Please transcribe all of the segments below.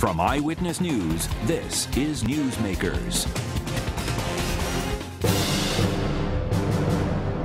From Eyewitness News, this is Newsmakers.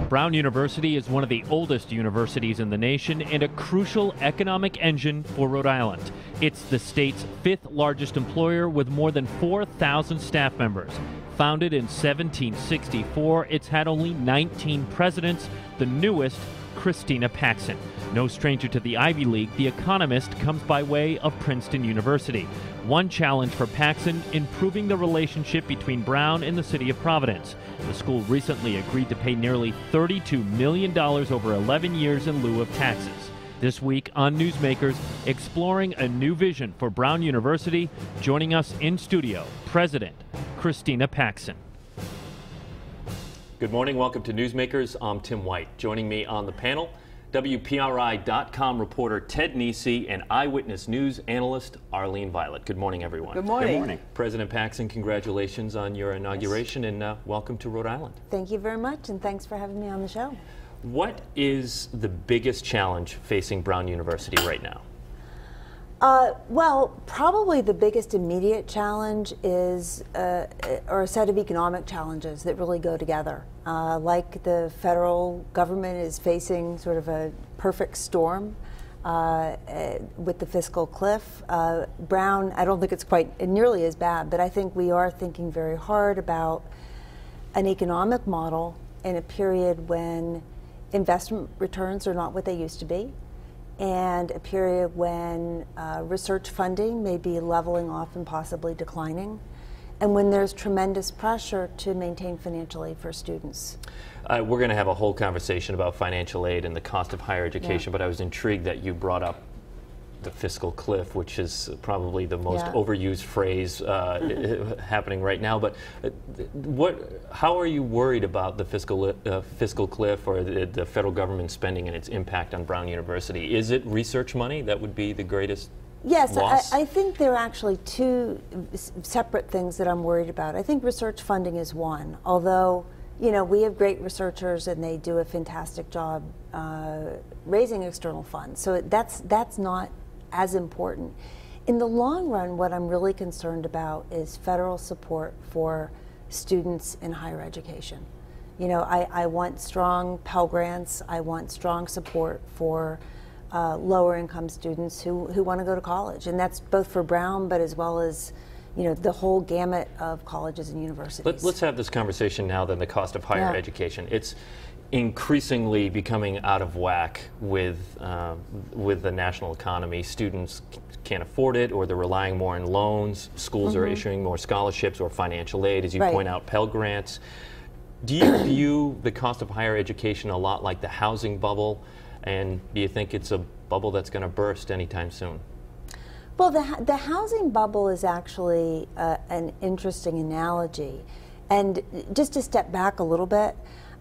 Brown University is one of the oldest universities in the nation and a crucial economic engine for Rhode Island. It's the state's fifth largest employer with more than 4,000 staff members. Founded in 1764, it's had only 19 presidents, the newest, Christina Paxson. No stranger to the Ivy League, the economist comes by way of Princeton University. One challenge for Paxson, improving the relationship between Brown and the city of Providence. The school recently agreed to pay nearly $32 million over 11 years in lieu of taxes. This week on Newsmakers, exploring a new vision for Brown University. Joining us in studio, President Christina Paxson. Good morning. Welcome to Newsmakers. I'm Tim White. Joining me on the panel, WPRI.com reporter Ted Nisi and Eyewitness News analyst Arlene Violet. Good morning, everyone. Good morning. Good morning. President Paxson, congratulations on your inauguration and welcome to Rhode Island. Thank you very much, and thanks for having me on the show. What is the biggest challenge facing Brown University right now? Well, probably the biggest immediate challenge is or a set of economic challenges that really go together. Like the federal government is facing sort of a perfect storm with the fiscal cliff. Brown, I don't think it's quite nearly as bad, but I think we are thinking very hard about an economic model in a period when investment returns are not what they used to be, and a period when research funding may be leveling off and possibly declining, and when there's tremendous pressure to maintain financial aid for students. We're going to have a whole conversation about financial aid and the cost of higher education, but I was intrigued that you brought up the fiscal cliff, which is probably the most overused phrase happening right now. But how are you worried about the fiscal cliff or the federal government spending and its impact on Brown University? Is it research money that would be the greatest loss? I think there are actually two separate things that I'm worried about. I think research funding is one, although we have great researchers and they do a fantastic job raising external funds. So that's not as important. In the long run, what I'm really concerned about is federal support for students in higher education. I want strong Pell Grants. I want strong support for lower income students who want to go to college. And that's both for Brown, but as well as the whole gamut of colleges and universities. Let's have this conversation now then, the cost of higher education. It's increasingly becoming out of whack with the national economy. Students can't afford it, or they're relying more on loans. Schools are issuing more scholarships or financial aid, as you point out, Pell Grants. Do you view the cost of higher education a lot like the housing bubble, and do you think it's a bubble that's going to burst anytime soon? Well, the housing bubble is actually an interesting analogy. And just to step back a little bit,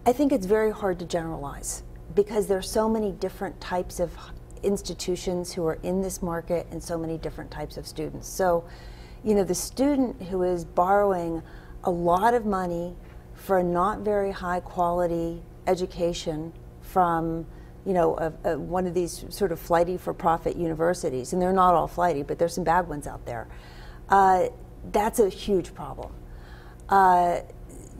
I think it's very hard to generalize because there are so many different types of institutions who are in this market and so many different types of students. So, the student who is borrowing a lot of money for a not very high quality education from one of these sort of flighty for-profit universities, and they're not all flighty, but there's some bad ones out there. That's a huge problem.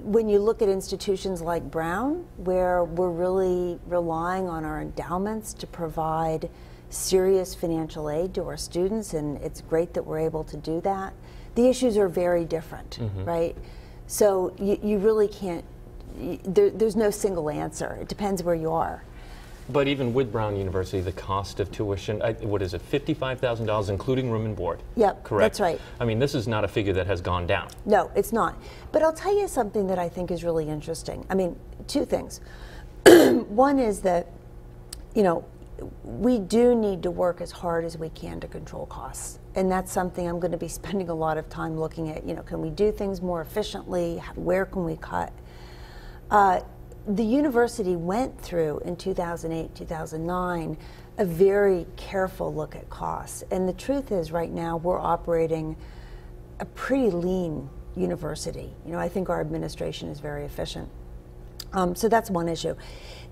When you look at institutions like Brown, where we're really relying on our endowments to provide serious financial aid to our students, and it's great that we're able to do that, the issues are very different, right? So you really can't, there's no single answer. It depends where you are. But even with Brown University, the cost of tuition, what is it, $55,000 including room and board? Yep, correct? That's right. I mean, this is not a figure that has gone down. No, it's not. But I'll tell you something that I think is really interesting. I mean, two things. One is that, we do need to work as hard as we can to control costs. And that's something I'm going to be spending a lot of time looking at. Can we do things more efficiently? Where can we cut? The university went through, in 2008, 2009, a very careful look at costs. And the truth is, right now, we're operating a pretty lean university. I think our administration is very efficient. So that's one issue.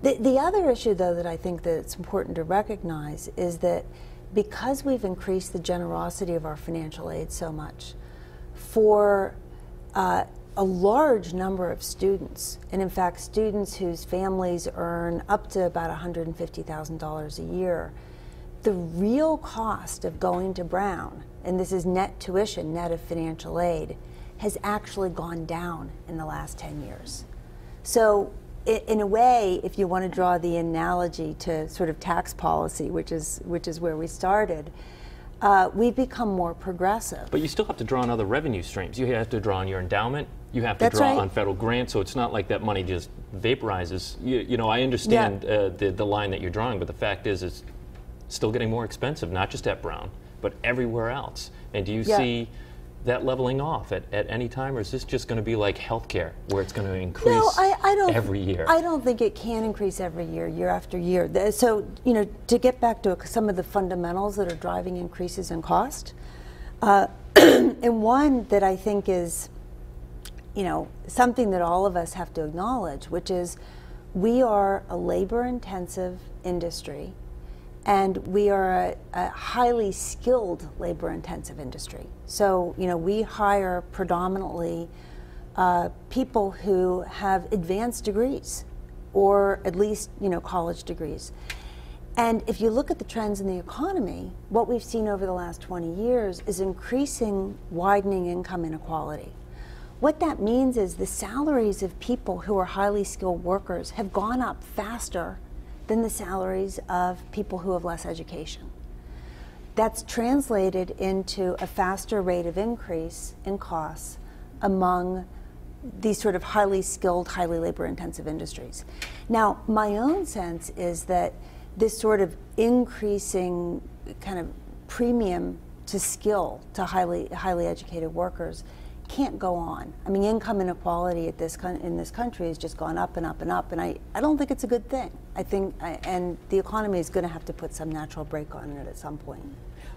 The other issue, though, that I think that it's important to recognize is that because we've increased the generosity of our financial aid so much, for a large number of students, and in fact students whose families earn up to about $150,000 a year, the real cost of going to Brown, and this is net tuition, net of financial aid, has actually gone down in the last 10 years. So in a way, if you want to draw the analogy to sort of tax policy, which is where we started, we've become more progressive. But you still have to draw on other revenue streams. You have to draw on your endowment. You have to draw on federal grants. So it's not like that money just vaporizes. You know, I understand the line that you're drawing, but the fact is it's still getting more expensive, not just at Brown, but everywhere else. And do you see that leveling off at any time, or is this just going to be like healthcare, where it's going to increase every year? I don't think it can increase every year, year after year. So, you know, to get back to some of the fundamentals that are driving increases in cost, and one that I think is, you know, something that all of us have to acknowledge, which is we are a labor-intensive industry, and we are a highly skilled labor-intensive industry. So, you know, we hire predominantly people who have advanced degrees, or at least, you know, college degrees. And if you look at the trends in the economy, what we've seen over the last 20 years is increasing, widening income inequality. What that means is the salaries of people who are highly skilled workers have gone up faster than the salaries of people who have less education. That's translated into a faster rate of increase in costs among these sort of highly skilled, highly labor-intensive industries. Now, my own sense is that this sort of increasing kind of premium to skill to highly educated workers can't go on. I mean, income inequality in this country has just gone up and up and up, and I don't think it's a good thing. I think, and the economy is going to have to put some natural brake on it at some point.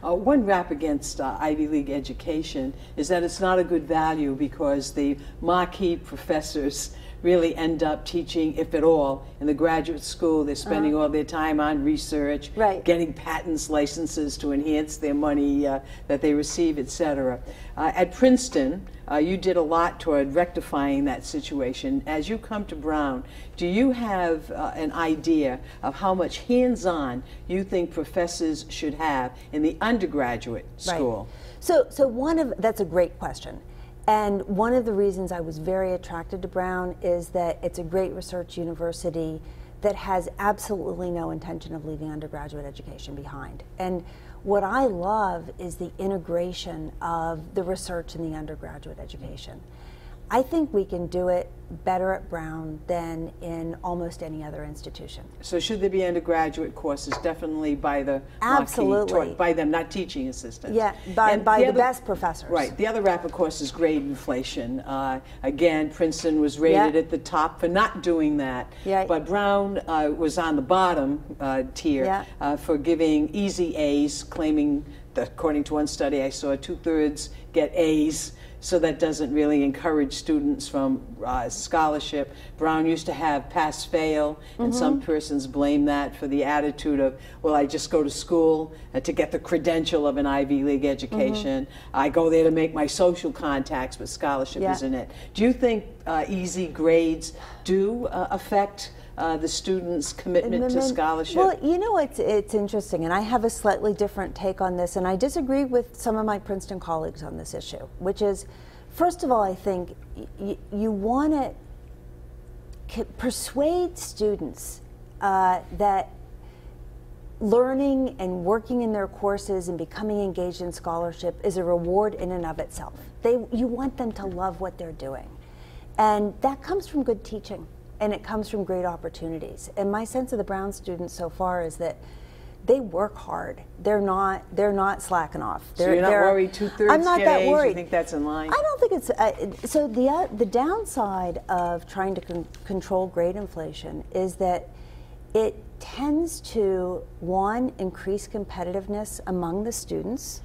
One rap against Ivy League education is that it's not a good value because the marquee professors really end up teaching, if at all, in the graduate school. They're spending all their time on research, getting patents, licenses to enhance their money that they receive, etc. At Princeton, you did a lot toward rectifying that situation. As you come to Brown, do you have an idea of how much hands-on you think professors should have in the undergraduate school? So that's a great question. And one of the reasons I was very attracted to Brown is that it's a great research university that has absolutely no intention of leaving undergraduate education behind. And what I love is the integration of the research in the undergraduate education. I think we can do it better at Brown than in almost any other institution. So should there be undergraduate courses? Definitely by the absolutely by them, not teaching assistants. Yeah, by the best professors. Right. The other wrap, of course, is grade inflation. Again, Princeton was rated at the top for not doing that, but Brown was on the bottom tier for giving easy A's, claiming that, according to one study I saw, 2/3 get A's. So that doesn't really encourage students from scholarship. Brown used to have pass-fail, and some persons blame that for the attitude of, well, I just go to school to get the credential of an Ivy League education. I go there to make my social contacts, but scholarship isn't it. Do you think easy grades do affect the students' commitment to scholarship? Well, you know, it's interesting, and I have a slightly different take on this, and I disagree with some of my Princeton colleagues on this issue, which is, first of all, I think you want to persuade students that learning and working in their courses and becoming engaged in scholarship is a reward in and of itself. You want them to love what they're doing, and that comes from good teaching. And it comes from great opportunities. And my sense of the Brown students so far is that they work hard. They're not slacking off. So you're not worried 2/3 I'm not get that A's? worried. You think that's in line? I don't think it's so. The downside of trying to control grade inflation is that it tends to, one, increase competitiveness among the students.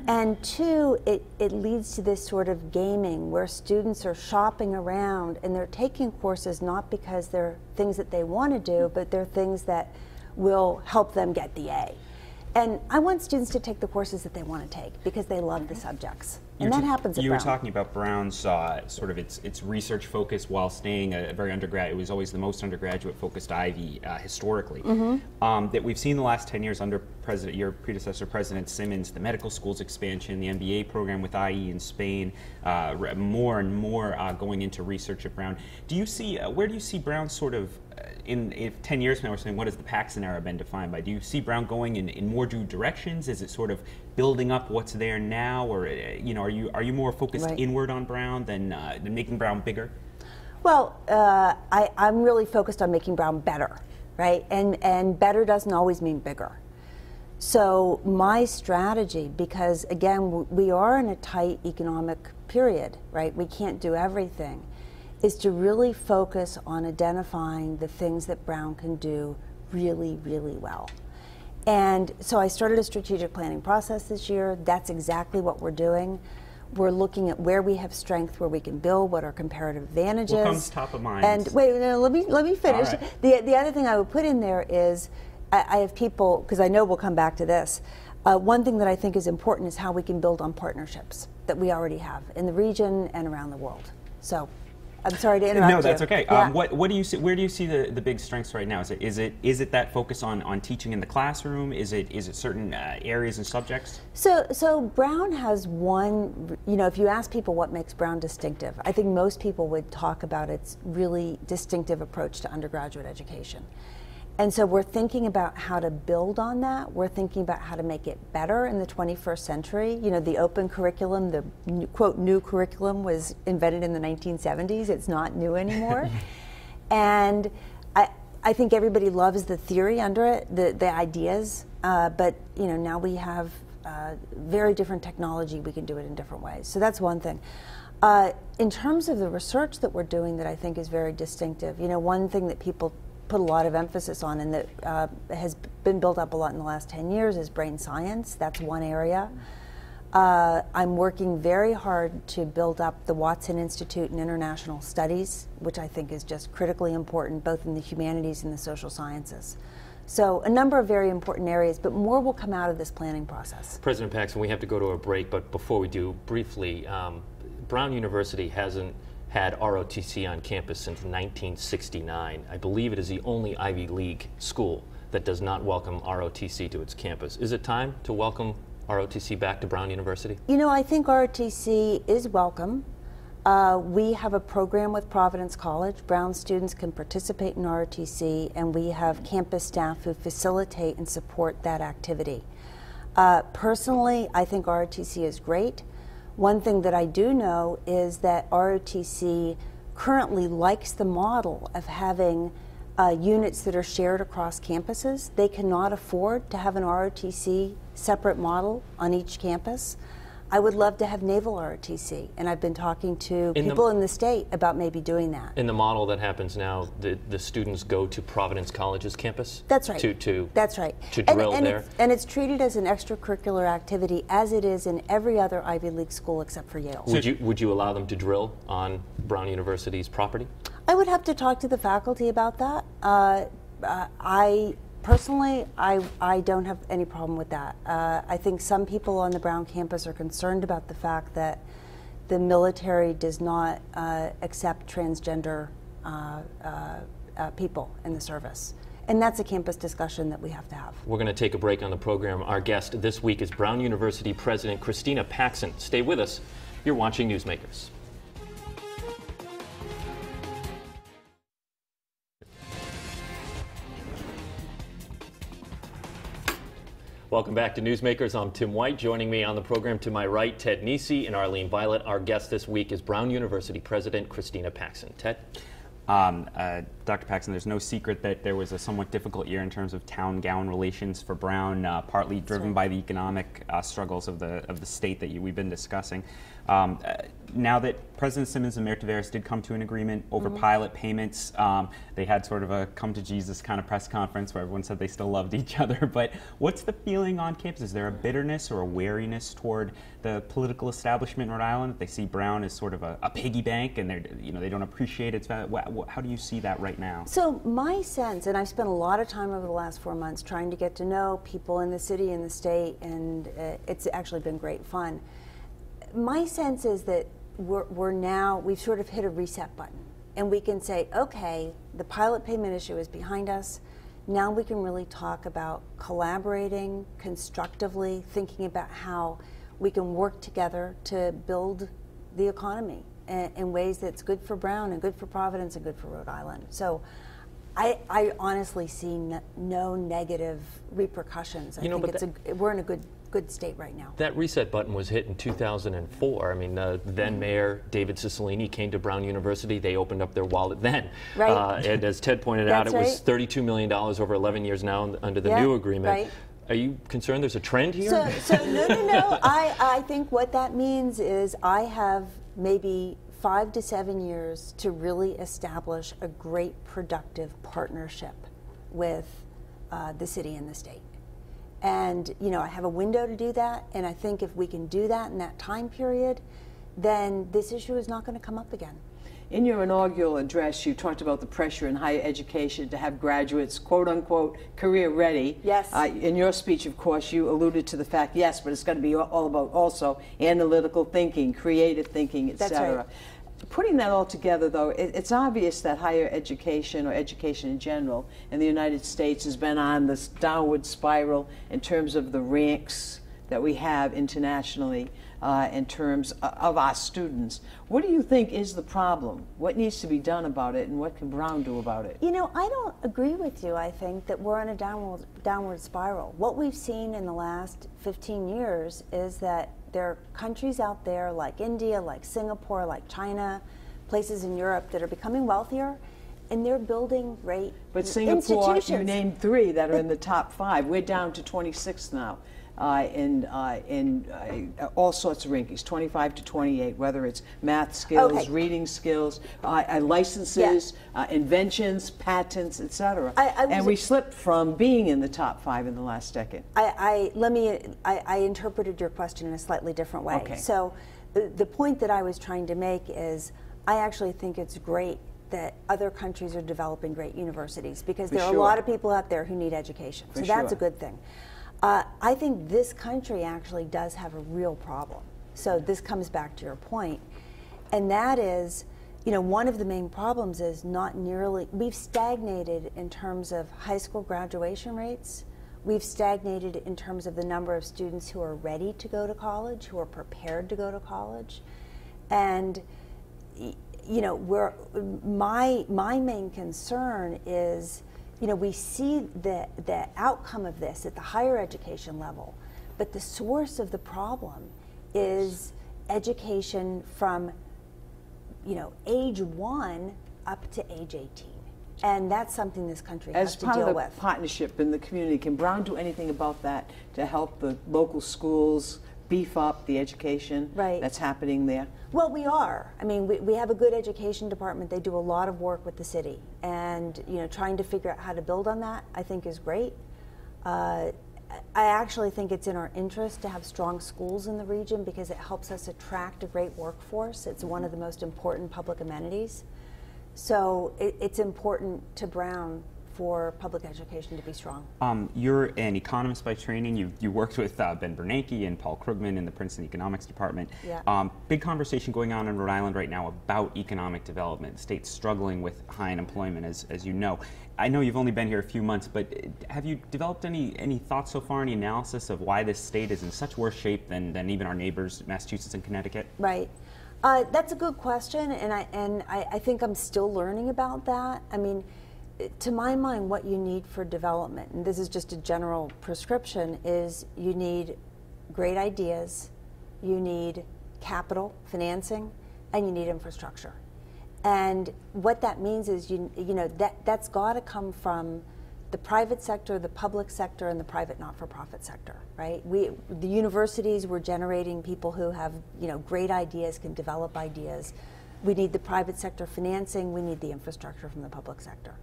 And two, it leads to this sort of gaming where students are shopping around and they're taking courses not because they're things that they want to do, but they're things that will help them get the A. And I want students to take the courses that they want to take because they love the subjects. And that happens at Brown. You were talking about Brown's sort of its research focus while staying a very undergraduate. It was always the most undergraduate focused Ivy historically. That we've seen the last 10 years under your predecessor, President Simmons, the medical schools expansion, the MBA program with IE in Spain, more and more going into research at Brown. Do you see, where do you see Brown sort of, if 10 years from now we're saying, what has the Paxson era been defined by? Do you see Brown going in more due directions? Is it sort of building up what's there now, or are you more focused inward on Brown than making Brown bigger? Well, I'm really focused on making Brown better, right? And better doesn't always mean bigger. So my strategy, because again, we are in a tight economic period, right? We can't do everything, is to really focus on identifying the things that Brown can do really, really well. And so I started a strategic planning process this year. That's exactly what we're doing. We're looking at where we have strength, where we can build, what our comparative advantages. What comes top of mind? And wait, no, let me finish. Right. The other thing I would put in there is, I have people, because I know we'll come back to this, one thing that I think is important is how we can build on partnerships that we already have in the region and around the world. So I'm sorry to interrupt you. No, that's okay. Yeah. What do you see? Where do you see the big strengths right now? Is it that focus on teaching in the classroom? Is it certain areas and subjects? So Brown has one. If you ask people what makes Brown distinctive, I think most people would talk about its really distinctive approach to undergraduate education. And so we're thinking about how to build on that. We're thinking about how to make it better in the 21st century. The open curriculum, the quote new curriculum, was invented in the 1970s. It's not new anymore. And I think everybody loves the theory under it, the ideas, but now we have very different technology. We can do it in different ways. So that's one thing. In terms of the research that we're doing that I think is very distinctive, one thing that people put a lot of emphasis on and that has been built up a lot in the last 10 years is brain science. That's one area. I'm working very hard to build up the Watson Institute in International Studies, which I think is just critically important both in the humanities and the social sciences. So a number of very important areas, but more will come out of this planning process. President Paxson, we have to go to a break, but before we do, briefly, Brown University hasn't had ROTC on campus since 1969. I believe it is the only Ivy League school that does not welcome ROTC to its campus. Is it time to welcome ROTC back to Brown University? I think ROTC is welcome. We have a program with Providence College. Brown students can participate in ROTC, and we have campus staff who facilitate and support that activity. Personally, I think ROTC is great. One thing that I do know is that ROTC currently likes the model of having units that are shared across campuses. They cannot afford to have an ROTC separate model on each campus. I would love to have naval ROTC, and I've been talking to people in the state about maybe doing that. In the model that happens now, the students go to Providence College's campus? That's right. That's right. To drill there? And it's treated as an extracurricular activity as it is in every other Ivy League school except for Yale. Would you allow them to drill on Brown University's property? I would have to talk to the faculty about that. Personally, I don't have any problem with that. I think some people on the Brown campus are concerned about the fact that the military does not accept transgender people in the service. And that's a campus discussion that we have to have. We're going to take a break on the program. Our guest this week is Brown University President Christina Paxson. Stay with us. You're watching Newsmakers. Welcome back to Newsmakers. I'm Tim White. Joining me on the program to my right, Ted Nisi and Arlene Violet. Our guest this week is Brown University President Christina Paxson. Ted? Dr. Paxson, there's no secret that there was a somewhat difficult year in terms of town-gown relations for Brown, partly driven by the economic struggles of the state that we've been discussing. now that President Simmons and Mayor Taveras did come to an agreement over pilot payments, they had sort of a come to Jesus kind of press conference where everyone said they still loved each other. But what's the feeling on campus? Is there a bitterness or a wariness toward the political establishment in Rhode Island? They see Brown as sort of a piggy bank, and they don't appreciate its value. How do you see that right now? So my sense, and I've spent a lot of time over the last 4 months trying to get to know people in the city and the state, and it's actually been great fun. My sense is that we've sort of hit a reset button, and we can say, okay, the pilot payment issue is behind us. Now we can really talk about collaborating constructively, thinking about how we can work together to build the economy in ways that's good for Brown and good for Providence and good for Rhode Island. So I honestly see no negative repercussions. I think we're in a good state right now. That reset button was hit in 2004. I mean, then Mayor David Cicilline came to Brown University. They opened up their wallet then. Right. And as Ted pointed out, it was $32 million over 11 years now under the new agreement. Right. Are you concerned there's a trend here? So no. I think what that means is I have maybe 5 to 7 years to really establish a great productive partnership with the city and the state. And I have a window to do that, and I think if we can do that in that time period, then this issue is not going to come up again. In your inaugural address, you talked about the pressure in higher education to have graduates, quote unquote, career ready. Yes. In your speech, of course, you alluded to the fact, yes, but it's got to be all about also analytical thinking, creative thinking, et cetera. Right. Putting that all together, though, it's obvious that higher education, or education in general, in the United States has been on this downward spiral in terms of the ranks that we have internationally in terms of our students. What do you think is the problem? What needs to be done about it, and what can Brown do about it? I don't agree with you. I think that we're on a downward spiral. What we've seen in the last 15 years is that there are countries out there like India, like Singapore, like China, places in Europe that are becoming wealthier, and they're building great But Singapore, institutions. you named 3 that are in the top 5. We're down to 26 now. In all sorts of rankings, 25 to 28, whether it's math skills, reading skills, licenses, inventions, patents, etc. And we slipped from being in the top 5 in the last decade. I interpreted your question in a slightly different way. Okay. So the point that I was trying to make is I actually think it's great that other countries are developing great universities, because there are a lot of people out there who need education. So that's a good thing. I think this country actually does have a real problem. So this comes back to your point, and that is, one of the main problems is we've stagnated in terms of high school graduation rates. We've stagnated in terms of the number of students who are ready to go to college, who are prepared to go to college. And, my main concern is, we see the outcome of this at the higher education level, but the source of the problem is education from, age 1 up to age 18. And that's something this country has to deal with. As part of the partnership in the community, can Brown do anything about that to help the local schools beef up the education that's happening there? Well, we are. I mean, we have a good education department. They do a lot of work with the city, and trying to figure out how to build on that, I think, is great. I actually think it's in our interest to have strong schools in the region, because it helps us attract a great workforce. It's one of the most important public amenities. So it's important to Brown for public education to be strong. You're an economist by training. You worked with Ben Bernanke and Paul Krugman in the Princeton Economics Department. Yeah. Big conversation going on in Rhode Island right now about economic development. The state's struggling with high unemployment, as you know. I know you've only been here a few months, but have you developed any thoughts so far, any analysis of why this state is in such worse shape than even our neighbors, Massachusetts and Connecticut? Right. That's a good question, and I think I'm still learning about that. I mean, to my mind, what you need for development, and this is just a general prescription, is you need great ideas, you need capital, financing, and you need infrastructure. And what that means is that's got to come from the private sector, the public sector, and the private not-for-profit sector, right? The universities were generating people who have, great ideas, can develop ideas. We need the private sector financing, we need the infrastructure from the public sector.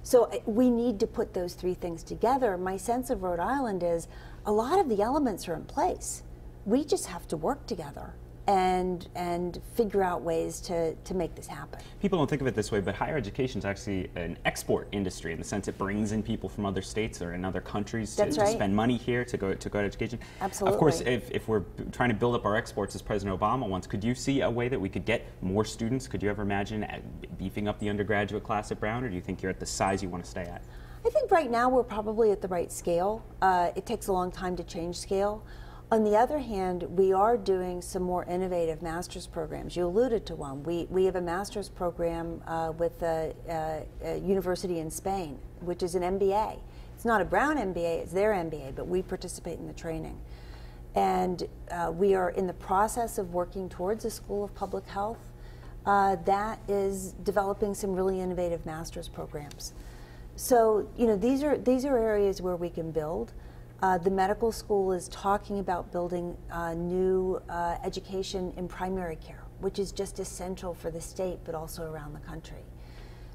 So we need to put those three things together. My sense of Rhode Island is a lot of the elements are in place. We just have to work together and figure out ways to make this happen. People don't think of it this way, but higher education is actually an export industry in the sense it brings in people from other states or in other countries to spend money here to go to education. Absolutely. Of course, if we're trying to build up our exports as President Obama wants, could you see a way that we could get more students? Could you ever imagine beefing up the undergraduate class at Brown, or do you think you're at the size you want to stay at? I think right now we're probably at the right scale. It takes a long time to change scale. On the other hand, we are doing some more innovative master's programs. You alluded to one. We have a master's program with a university in Spain, which is an MBA. It's not a Brown MBA, it's their MBA, but we participate in the training. And we are in the process of working towards a School of Public Health that is developing some really innovative master's programs. So, these are areas where we can build. The medical school is talking about building new education in primary care, which is just essential for the state, but also around the country.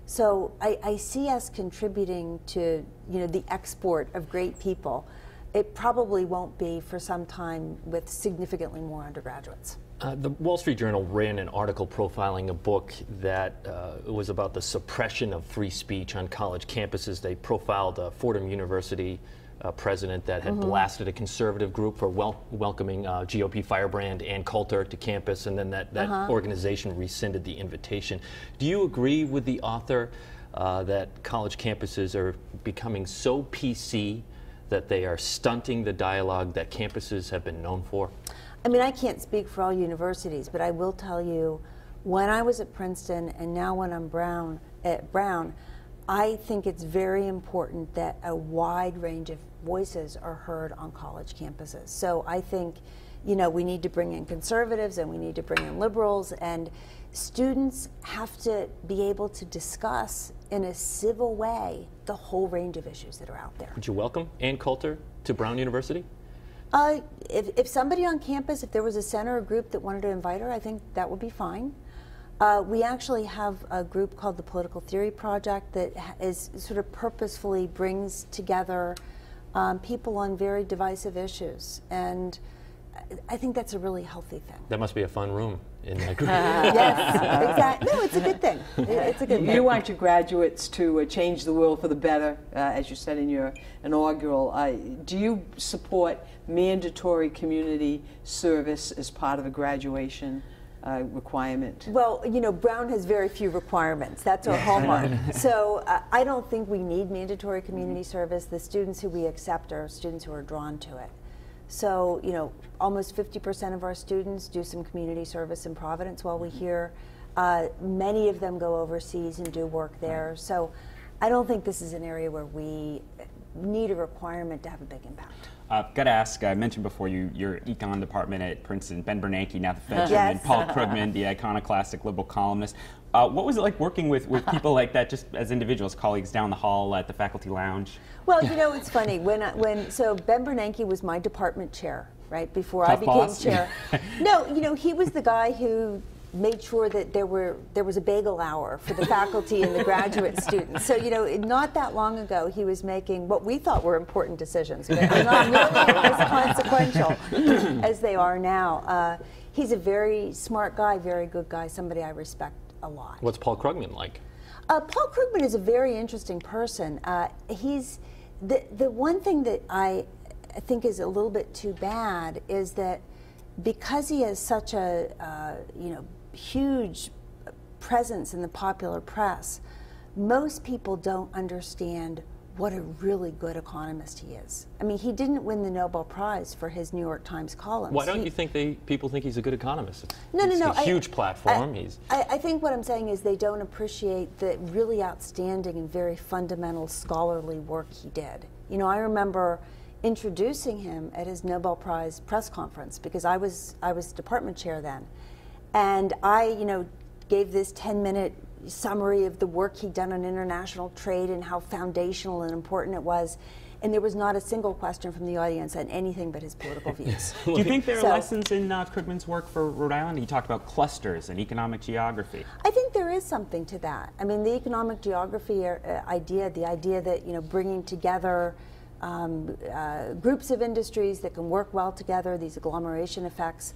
So I see us contributing to the export of great people. It probably won't be for some time with significantly more undergraduates. The Wall Street Journal ran an article profiling a book that was about the suppression of free speech on college campuses. They profiled Fordham University president that had blasted a conservative group for welcoming GOP firebrand Ann Coulter to campus, and then that organization rescinded the invitation. Do you agree with the author that college campuses are becoming so PC that they are stunting the dialogue that campuses have been known for? I mean, I can't speak for all universities, but I will tell you, when I was at Princeton and now when I'm at Brown, I think it's very important that a wide range of voices are heard on college campuses. So I think, we need to bring in conservatives and we need to bring in liberals, and students have to be able to discuss in a civil way the whole range of issues that are out there. Would you welcome Ann Coulter to Brown University? If somebody on campus, if there was a center or group that wanted to invite her, I think that would be fine. We actually have a group called the Political Theory Project that is sort of purposefully brings together people on very divisive issues, and I think that's a really healthy thing. That must be a fun room in that group. Yes, exactly. No, it's a good thing. It's a good thing. You want your graduates to change the world for the better, as you said in your inaugural. Do you support mandatory community service as part of a graduation requirement? Well, Brown has very few requirements. That's our hallmark. So I don't think we need mandatory community service. The students who we accept are students who are drawn to it. So, almost 50% of our students do some community service in Providence while we're here. Many of them go overseas and do work there. So I don't think this is an area where we need a requirement to have a big impact. Got to ask, I mentioned before your econ department at Princeton, Ben Bernanke, now the Fed chairman, Yes. Paul Krugman, the iconoclastic liberal columnist. What was it like working with people like that, just as individuals, colleagues down the hall at the faculty lounge? Well, it's funny. So Ben Bernanke was my department chair, right, before Tough I became boss. chair. No, he was the guy who made sure that there was a bagel hour for the faculty and the graduate students. So, not that long ago, he was making what we thought were important decisions, but not nearly as consequential as they are now. He's a very smart guy, very good guy, somebody I respect a lot. What's Paul Krugman like? Paul Krugman is a very interesting person. He's the one thing that I think is a little bit too bad is that because he has such a huge presence in the popular press, most people don't understand what a really good economist he is. I mean, he didn't win the Nobel Prize for his New York Times columns. Why don't you think people think he's a good economist? No. It's a huge platform. I think what I'm saying is they don't appreciate the really outstanding and very fundamental scholarly work he did. I remember introducing him at his Nobel Prize press conference because I was department chair then. And I, gave this 10-minute summary of the work he'd done on international trade and how foundational and important it was. And there was not a single question from the audience on anything but his political views. Do you think there are lessons in Krugman's work for Rhode Island? He talked about clusters and economic geography. I think there is something to that. I mean, the economic geography idea, the idea that, you know, bringing together groups of industries that can work well together, these agglomeration effects,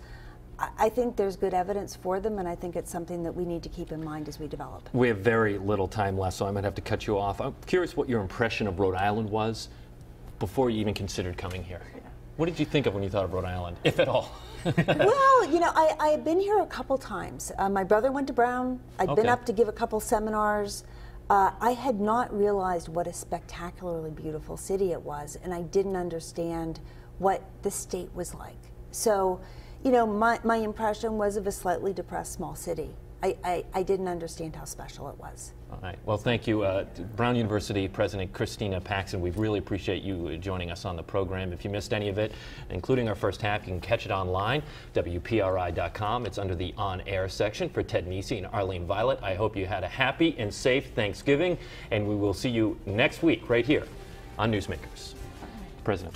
I think there's good evidence for them, and I think it's something that we need to keep in mind as we develop. We have very little time left, so I might have to cut you off. I'm curious what your impression of Rhode Island was before you even considered coming here. What did you think of when you thought of Rhode Island, if at all? Well, you know, I had been here a couple times. My brother went to Brown. I'd been up to give a couple seminars. I had not realized what a spectacularly beautiful city it was, and I didn't understand what the state was like. So, you know, my impression was of a slightly depressed small city. I didn't understand how special it was. All right. Well, thank you, Brown University President Christina Paxson. We really appreciate you joining us on the program. If you missed any of it, including our first half, you can catch it online, WPRI.com. It's under the On Air section. For Ted Nisi and Arlene Violet, I hope you had a happy and safe Thanksgiving, and we will see you next week right here on Newsmakers. President.